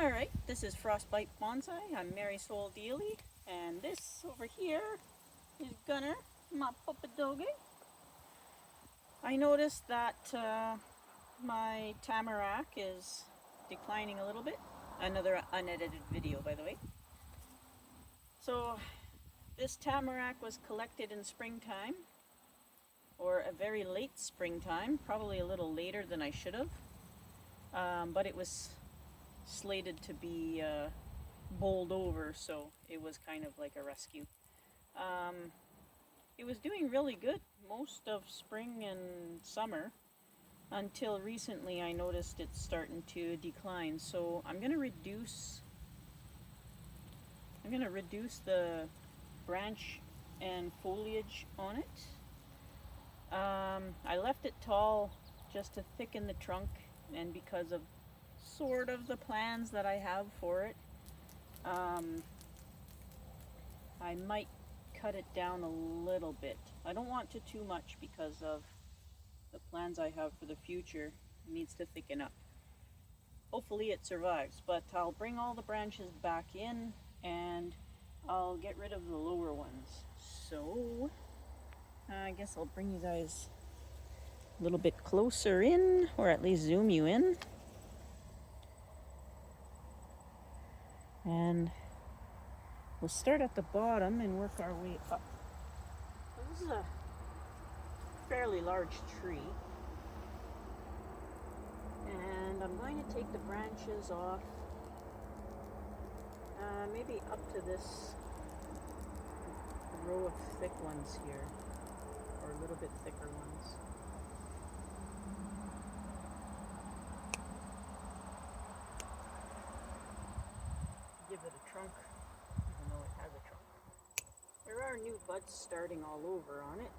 Alright, this is Frostbite Bonsai. I'm Mary Soul Dealy, and this over here is Gunner, my puppet doggy. I noticed that my Tamarack is declining a little bit. Another unedited video, by the way. So, this Tamarack was collected in springtime, or a very late springtime, probably a little later than I should have. But it was slated to be bowled over, so it was kind of like a rescue. It was doing really good most of spring and summer until recently. I noticed it's starting to decline, so I'm gonna reduce the branch and foliage on it. I left it tall just to thicken the trunk, and because of sort of the plans that I have for it, I might cut it down a little bit. I don't want to too much because of the plans I have for the future. It needs to thicken up. Hopefully it survives, but I'll bring all the branches back in and I'll get rid of the lower ones. So I guess I'll bring you guys a little bit closer in, or at least zoom you in. And we'll start at the bottom and work our way up. This is a fairly large tree, and I'm going to take the branches off, maybe up to this row of thick ones here, or a little bit thicker ones. Give it a trunk, even though it has a trunk. There are new buds starting all over on it.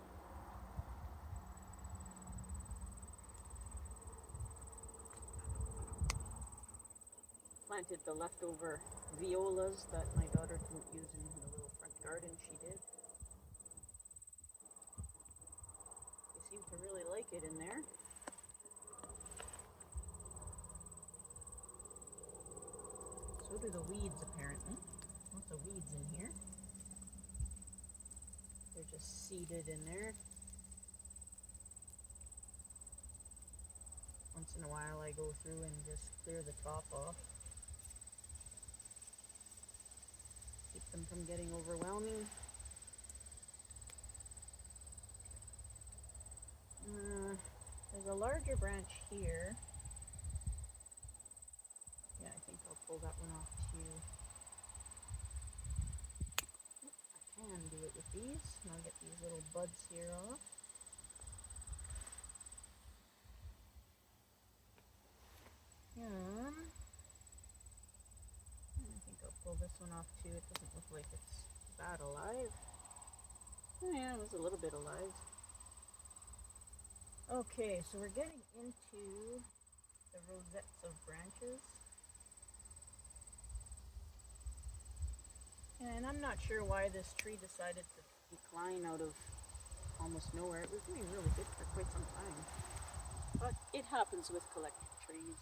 Planted the leftover violas that my daughter didn't use in the little front garden she did. They seem to really like it in there. So do the weeds, apparently. Lots of weeds in here. They're just seeded in there. Once in a while I go through and just clear the top off. Keep them from getting overwhelming. There's a larger branch here. Yeah, I think I'll pull that one off too. I can do it with these, and I'll get these little buds here off. I think I'll pull this one off too. It doesn't look like it's that alive. Oh yeah, it was a little bit alive. Okay, so we're getting into the rosettes of branches. And I'm not sure why this tree decided to decline out of almost nowhere. It was doing really good for quite some time. But it happens with collected trees.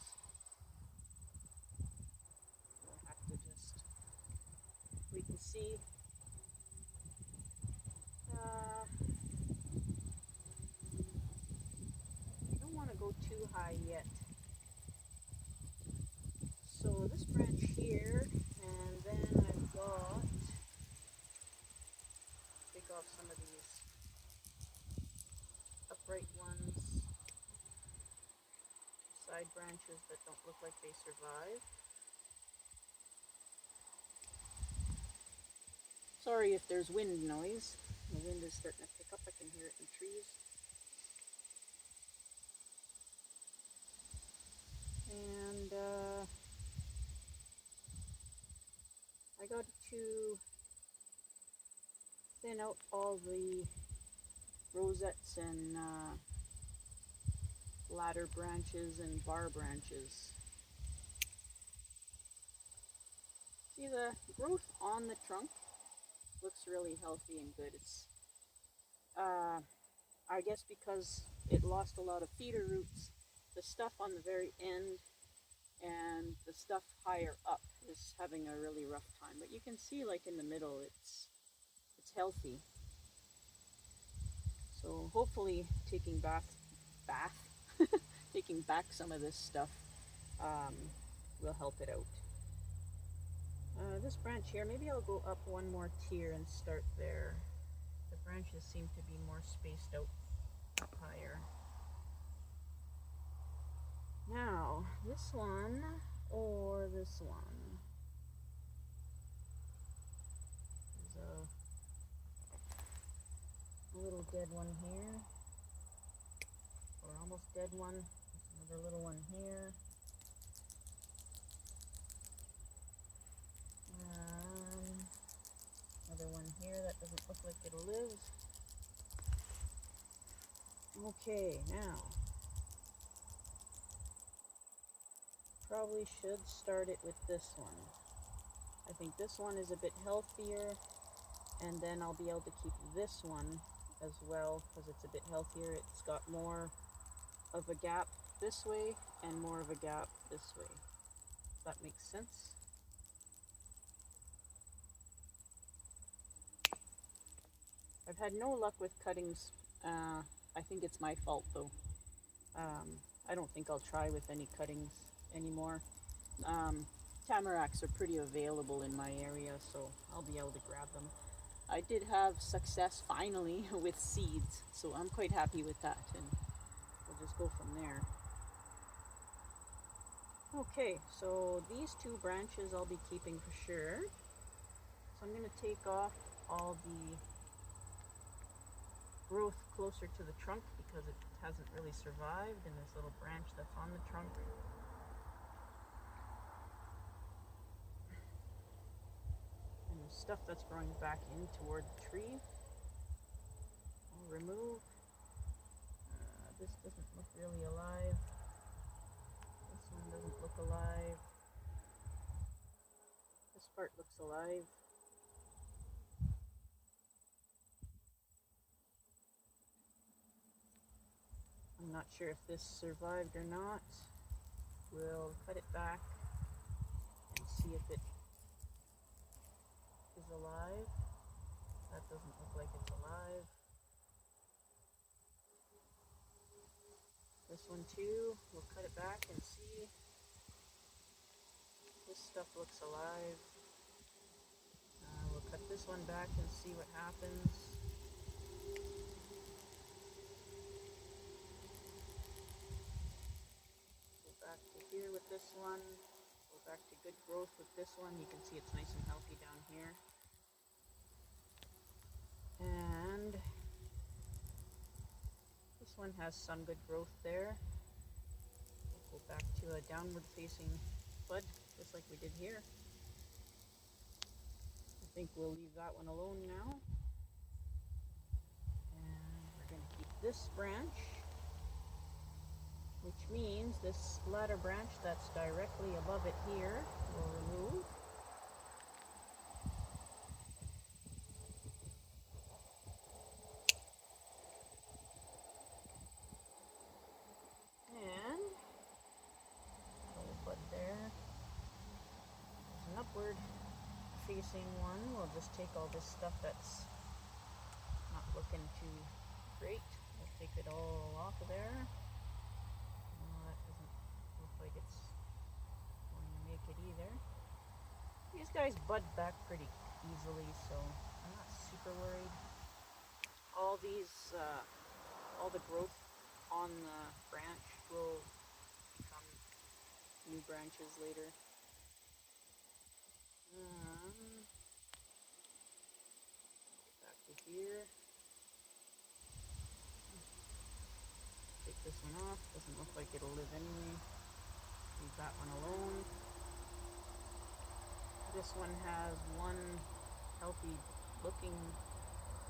We'll have to just wait and see. I don't want to go too high yet. So this branch here, and then I've got, take off some of these upright ones, side branches that don't look like they survived. Sorry if there's wind noise. The wind is starting to pick up. I can hear it in trees. And I got to thin out all the rosettes and ladder branches and bar branches. See, the growth on the trunk looks really healthy and good. It's I guess because it lost a lot of feeder roots, the stuff on the very end and the stuff higher up is having a really rough time. But you can see, like in the middle, it's healthy. So hopefully bath taking back some of this stuff um, will help it out. This branch here, maybe I'll go up one more tier and start there. The branches seem to be more spaced out up higher. Now, this one or this one. There's a little dead one here, or almost dead one. There's another little one here. Another one here that doesn't look like it'll live. Okay, now probably should start it with this one. I think this one is a bit healthier, and then I'll be able to keep this one as well because it's a bit healthier. It's got more of a gap this way and more of a gap this way. If that makes sense. I've had no luck with cuttings. I think it's my fault though. I don't think I'll try with any cuttings anymore. Tamaracks are pretty available in my area, so I'll be able to grab them. I did have success finally with seeds, so I'm quite happy with that, and we'll just go from there. Okay, so these two branches I'll be keeping for sure. So I'm going to take off all the growth closer to the trunk because it hasn't really survived in this little branch that's on the trunk. And the stuff that's growing back in toward the tree, I'll remove. This doesn't look really alive. This one doesn't look alive. This part looks alive. I'm not sure if this survived or not. We'll cut it back and see if it is alive. That doesn't look like it's alive. This one too, we'll cut it back and see. This stuff looks alive. We'll cut this one back and see what happens. Go back to here with this one. Go back to good growth with this one. You can see it's nice and healthy down here. And this one has some good growth there. We'll go back to a downward facing bud, just like we did here. I think we'll leave that one alone now. And we're going to keep this branch, which means this latter branch that's directly above it here we'll remove. And little bud there. There's an upward facing one. We'll just take all this stuff that's not looking too great. We'll take it all off of there. That doesn't look like it's going to make it either. These guys bud back pretty easily, so I'm not super worried. All these, all the growth on the branch will become new branches later. Back to here. Take this one off. Doesn't look like it'll live anyway. Leave that one alone. This one has one healthy looking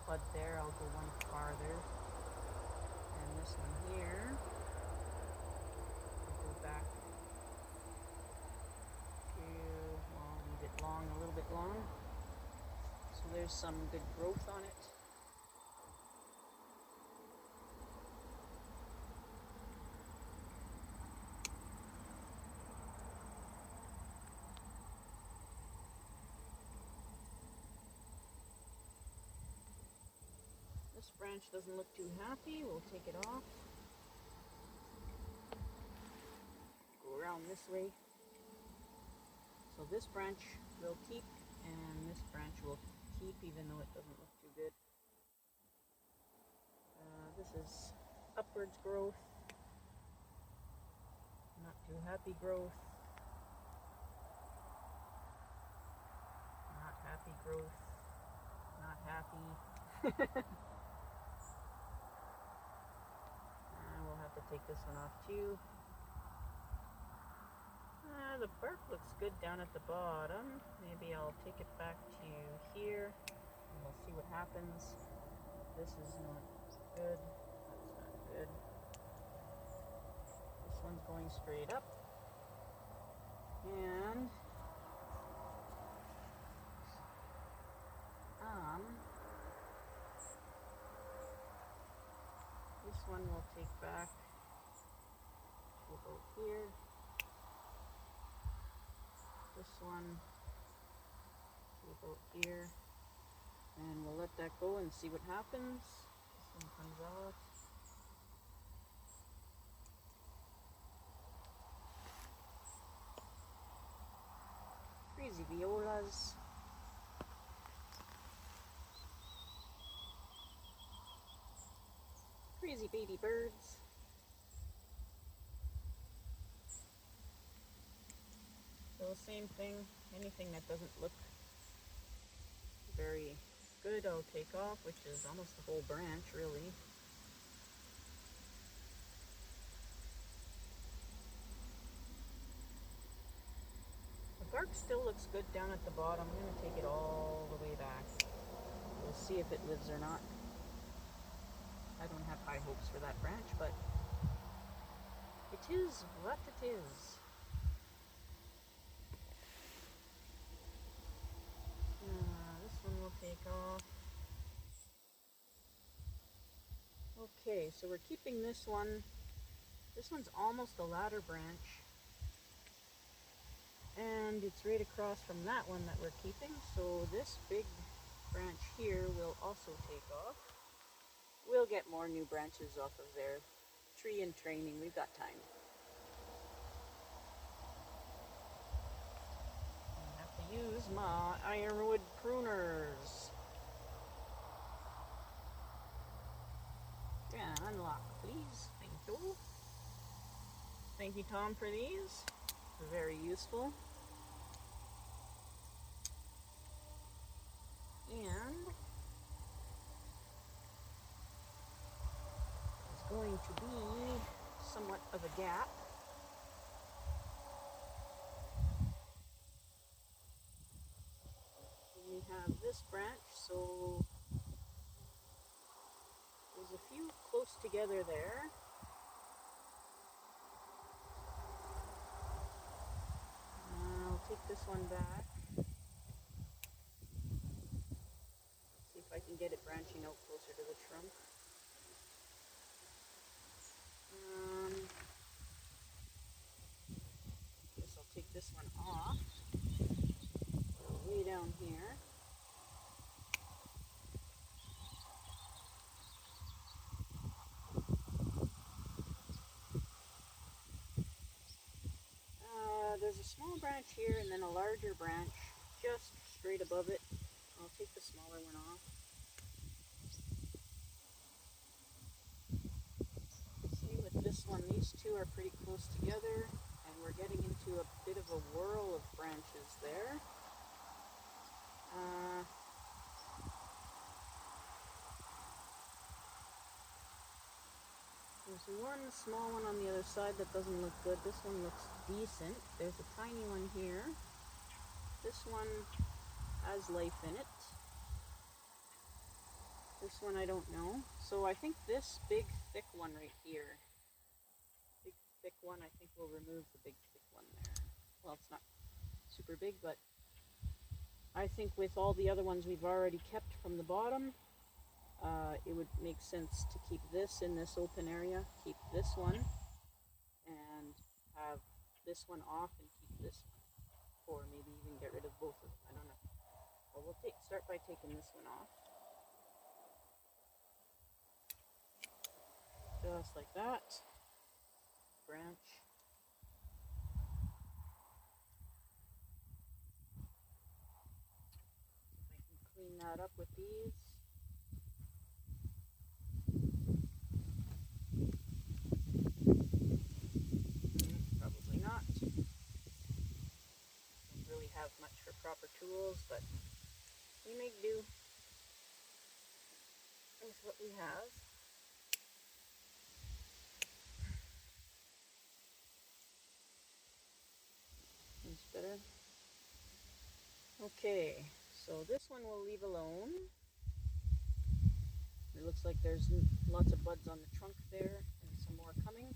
bud there. I'll go one farther. And this one here, I'll go back to, well, leave it long, a little bit long. So there's some good growth on it. branch doesn't look too happy, we'll take it off. Go around this way. So this branch will keep, and this branch will keep even though it doesn't look too good. This is upwards growth, not too happy growth, not happy growth, not happy. We'll have to take this one off too. The bark looks good down at the bottom. Maybe I'll take it back to here and we'll see what happens. This is not good. That's not good. This one's going straight up. And this one we'll take back to about here. This one to about here. And we'll let that go and see what happens. This one comes off. Crazy violas. Crazy baby birds. So same thing, anything that doesn't look very good I'll take off, which is almost the whole branch really. The bark still looks good down at the bottom. I'm going to take it all the way back. We'll see if it lives or not. I don't have high hopes for that branch, but it is what it is. This one we'll take off. Okay, so we're keeping this one. This one's almost a ladder branch. And it's right across from that one that we're keeping. So this big branch here will also take off. We'll get more new branches off of there. Tree in training, we've got time. I have to use my ironwood pruners. Yeah, unlock, please. Thank you. Thank you, Tom, for these. They're very useful. And it's going to be somewhat of a gap. We have this branch, so there's a few close together there. I'll take this one back. See if I can get it branching out closer to the trunk. Guess I'll take this one off. Way down here. There's a small branch here and then a larger branch just straight above it. I'll take the smaller one off. See, with this one, these two are pretty close together and we're getting into a bit of a whirl of branches there. There's one small one on the other side that doesn't look good. This one looks decent. There's a tiny one here. This one has life in it. This one I don't know. So I think this big thick one right here, big thick one, I think we'll remove the big thick one there. Well, it's not super big, but I think with all the other ones we've already kept from the bottom, it would make sense to keep this in this open area, keep this one, and have this one off and keep this one, or maybe even get rid of both of them. I don't know. Well, we'll start by taking this one off. Just like that. Branch. I can clean that up with these. Probably not. Don't really have much for proper tools, but we make do with what we have. That's better. Okay, so this one we'll leave alone. It looks like there's lots of buds on the trunk there and some more coming.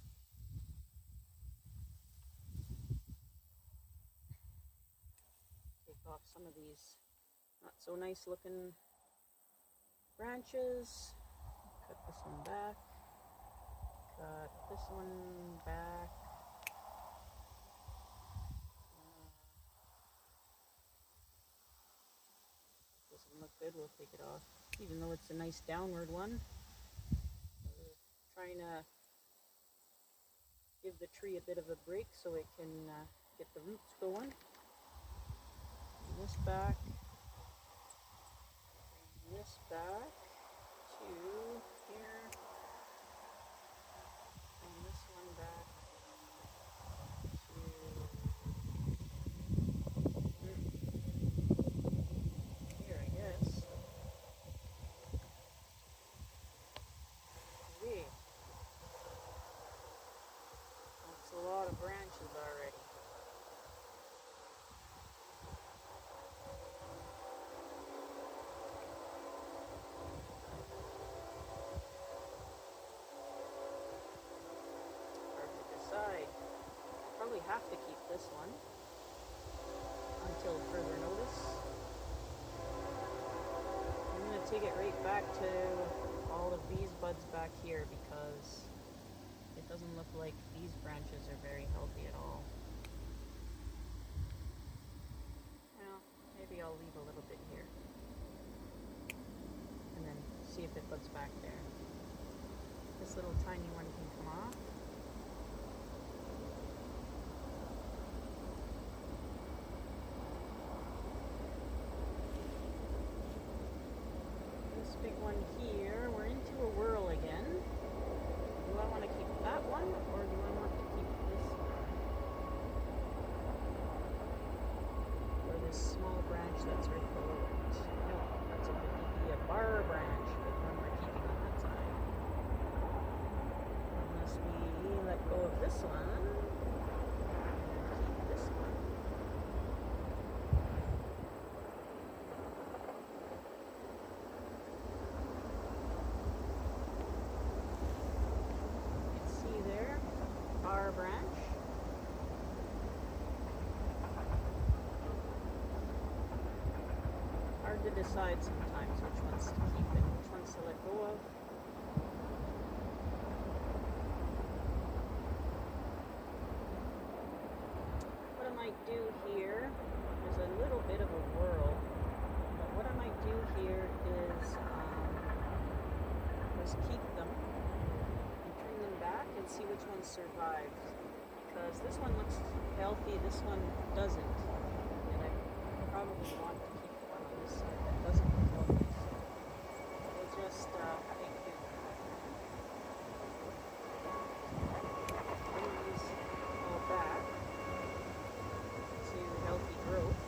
Take off some of these not so nice looking branches. Cut this one back. Cut this one back. Doesn't look good, we'll take it off. Even though it's a nice downward one. We're trying to give the tree a bit of a break so it can get the roots going. Bring this back. Bring this back to here. And this one back to here, I guess. Okay. That's a lot of branches already. Probably have to keep this one until further notice. I'm going to take it right back to all of these buds back here because it doesn't look like these branches are very healthy at all. Well, maybe I'll leave a little bit here and then see if it buds back there. This little tiny one can come off. Big one here. We're into a whirl again. Do I want to keep that one or do I want to keep this one? Or this small branch that's right below it? No, that's a could be a bar branch, but one we're keeping on that side. Unless we let go of this one and keep this one. Branch. Hard to decide sometimes which ones to keep and which ones to let go of. What I might do here, there's a little bit of a whirl, but what I might do here is just keep them back and see which one survives, because this one looks healthy, this one doesn't, and I probably want to keep the one on this side that doesn't look healthy, so we'll just bring these all back to healthy growth.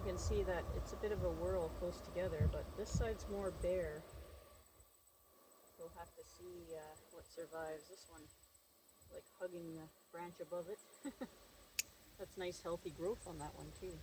can see that it's a bit of a whirl close together, but this side's more bare. We'll have to see what survives. This one, like hugging the branch above it. That's nice healthy growth on that one too.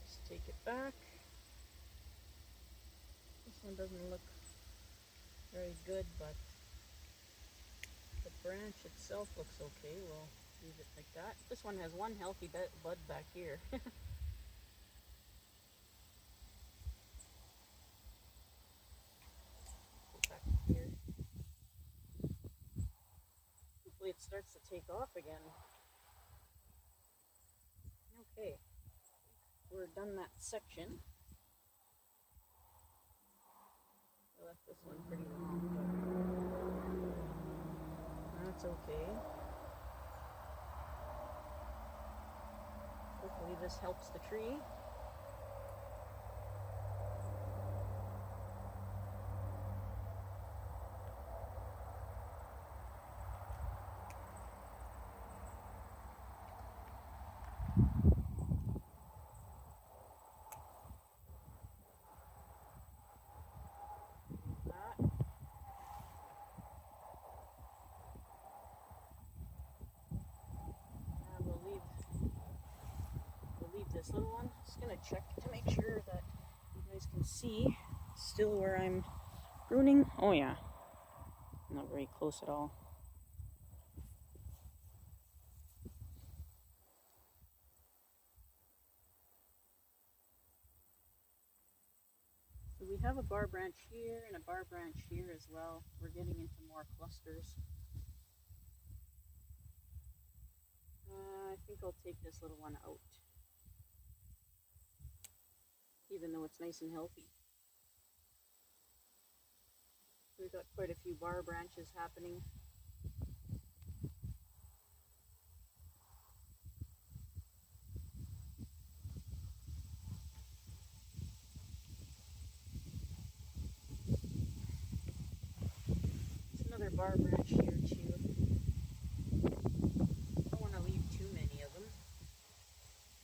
Just take it back. This one doesn't look very good, but the branch itself looks okay. We'll leave it like that. This one has one healthy bud back here. Go back here. Hopefully it starts to take off again. Okay, we're done that section. I left this one pretty long, but that's okay. Hopefully this helps the tree. This little one. Just gonna check to make sure that you guys can see still where I'm pruning. Oh yeah, not very close at all. So we have a bar branch here and a bar branch here as well. We're getting into more clusters. I think I'll take this little one out, even though it's nice and healthy. We've got quite a few bar branches happening. There's another bar branch here too. I don't want to leave too many of them.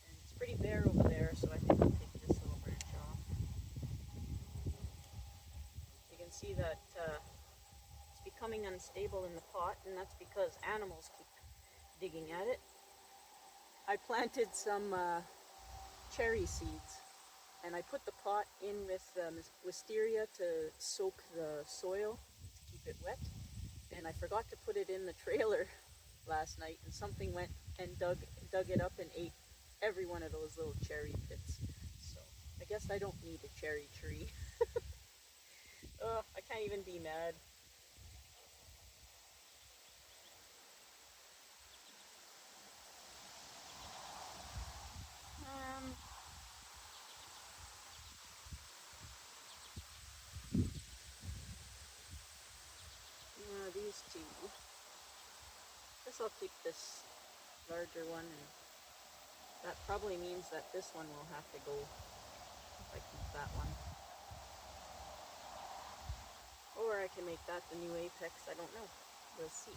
And it's pretty bare over there, so I think I'll take this little branch off. You can see that it's becoming unstable in the pot, and that's because animals keep digging at it. I planted some cherry seeds, and I put the pot in with wisteria to soak the soil, to keep it wet, and I forgot to put it in the trailer last night, and something went and dug it up and ate every one of those little cherry pits. So I guess I don't need a cherry tree. I can't even be mad. These two. Guess I'll keep this larger one, and that probably means that this one will have to go if I keep that one. Or I can make that the new apex, I don't know. We'll see.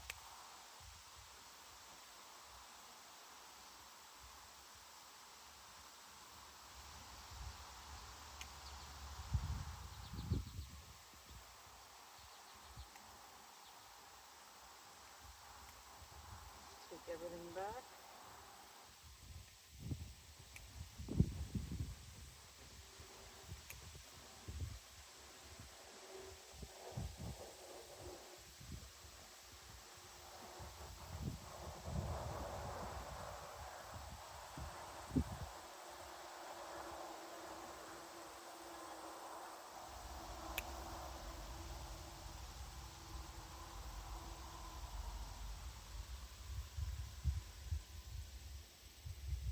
Take everything back.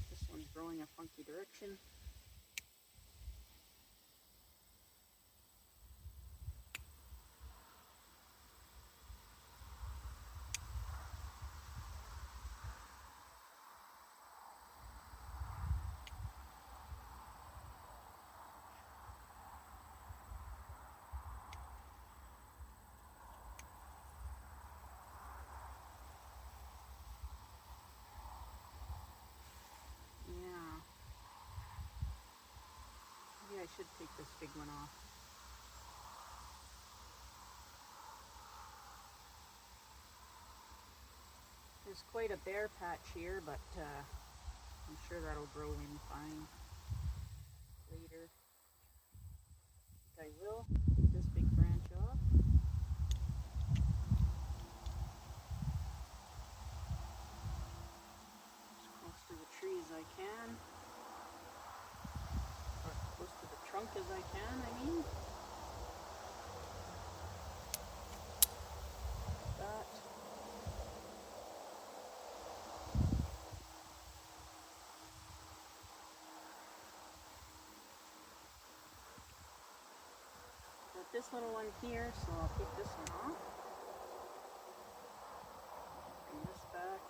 This one's growing a funky direction. should take this big one off. There's quite a bare patch here, but I'm sure that'll grow in fine later. I will take this big branch off. As close to the tree as I can. Or close to the trunk as I can, I mean. Like that. Got this little one here, so I'll take this one off. Bring this back.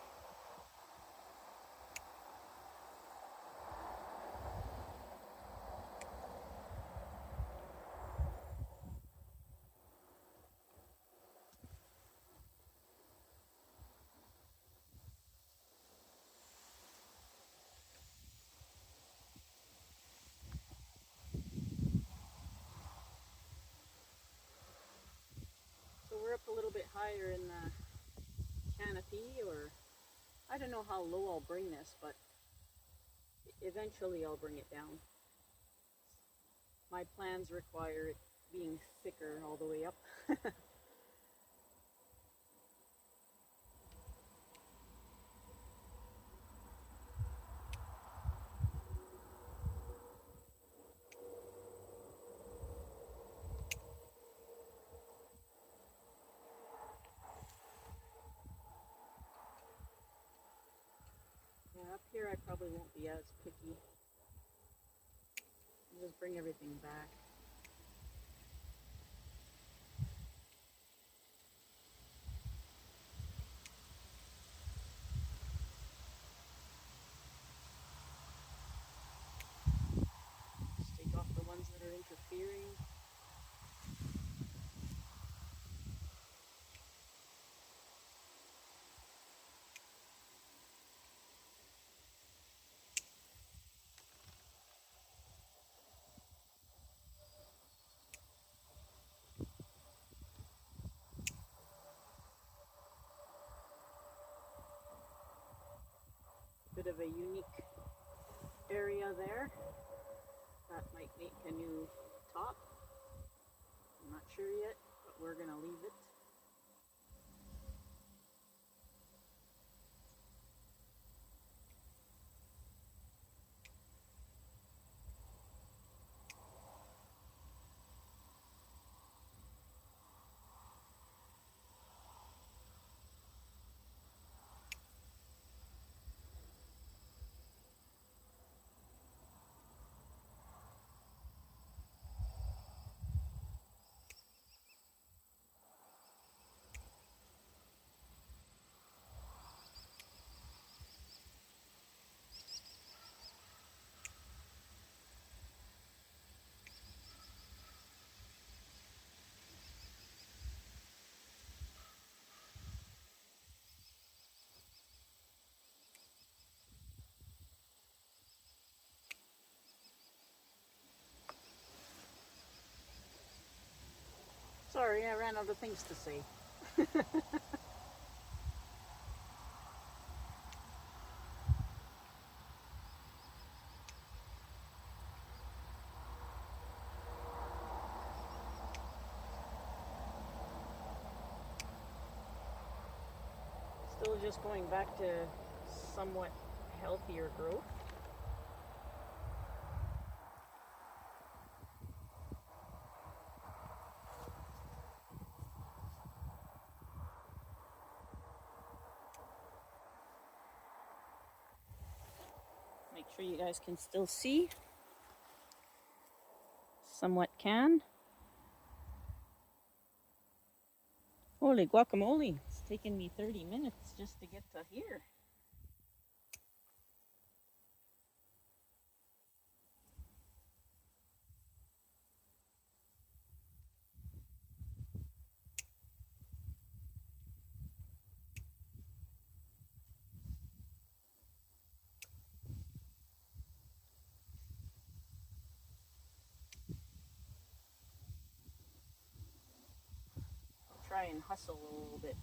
So we're up a little bit higher in the canopy, or I don't know how low I'll bring this, but eventually I'll bring it down. My plans require it being thicker all the way up. Yeah, up here I probably won't be as picky. I'll just bring everything back. Just take off the ones that are interfering. Bit of a unique area there. That might make a new top. I'm not sure yet, but we're gonna leave it. Sorry, I ran out of things to say. Still just going back to somewhat healthier growth. Make sure you guys can still see. Somewhat can. Holy guacamole, it's taken me 30 minutes just to get to here. try and hustle a little bit.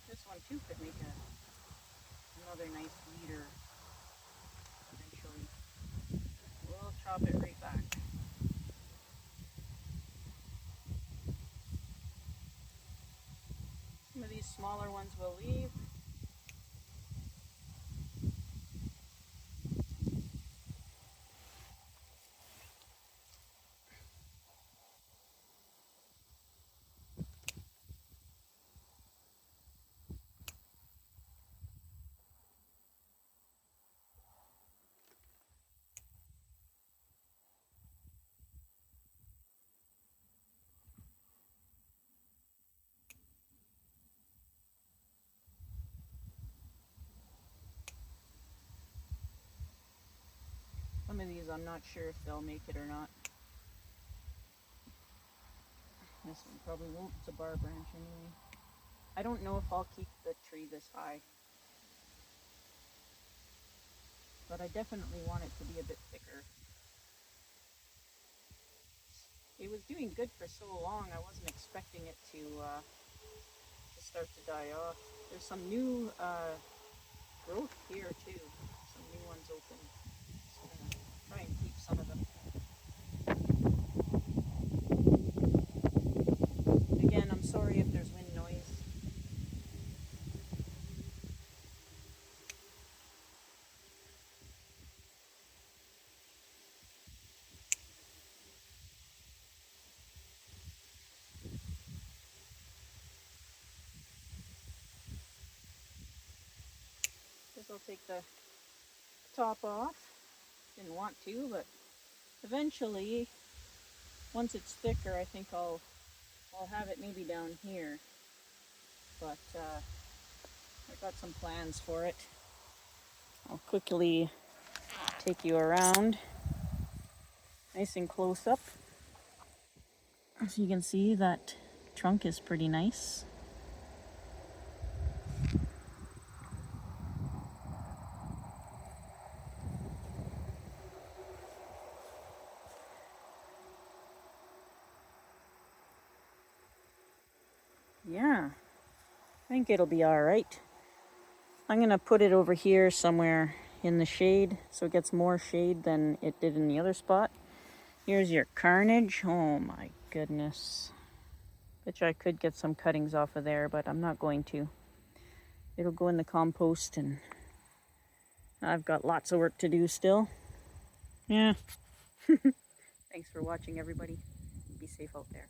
This one too could make another nice leader eventually. We'll chop it right back. Some of these smaller ones we'll leave. Some of these I'm not sure if they'll make it or not. This one probably won't. It's a bar branch anyway. I don't know if I'll keep the tree this high, but I definitely want it to be a bit thicker. It was doing good for so long, I wasn't expecting it to start to die off. There's some new growth here too, some new ones open. So I'm gonna try and keep some of them. Again, I'm sorry if there's wind noise. Guess I'll take the top off. Didn't want to, but eventually, once it's thicker, I think I'll have it maybe down here. But I've got some plans for it. I'll quickly take you around, nice and close up. As you can see, that trunk is pretty nice. Yeah, I think it'll be all right. I'm gonna put it over here somewhere in the shade so it gets more shade than it did in the other spot. Here's your carnage. Oh my goodness. Bet you I could get some cuttings off of there, but I'm not going to. It'll go in the compost, and I've got lots of work to do still. Yeah. Thanks for watching, everybody. Be safe out there.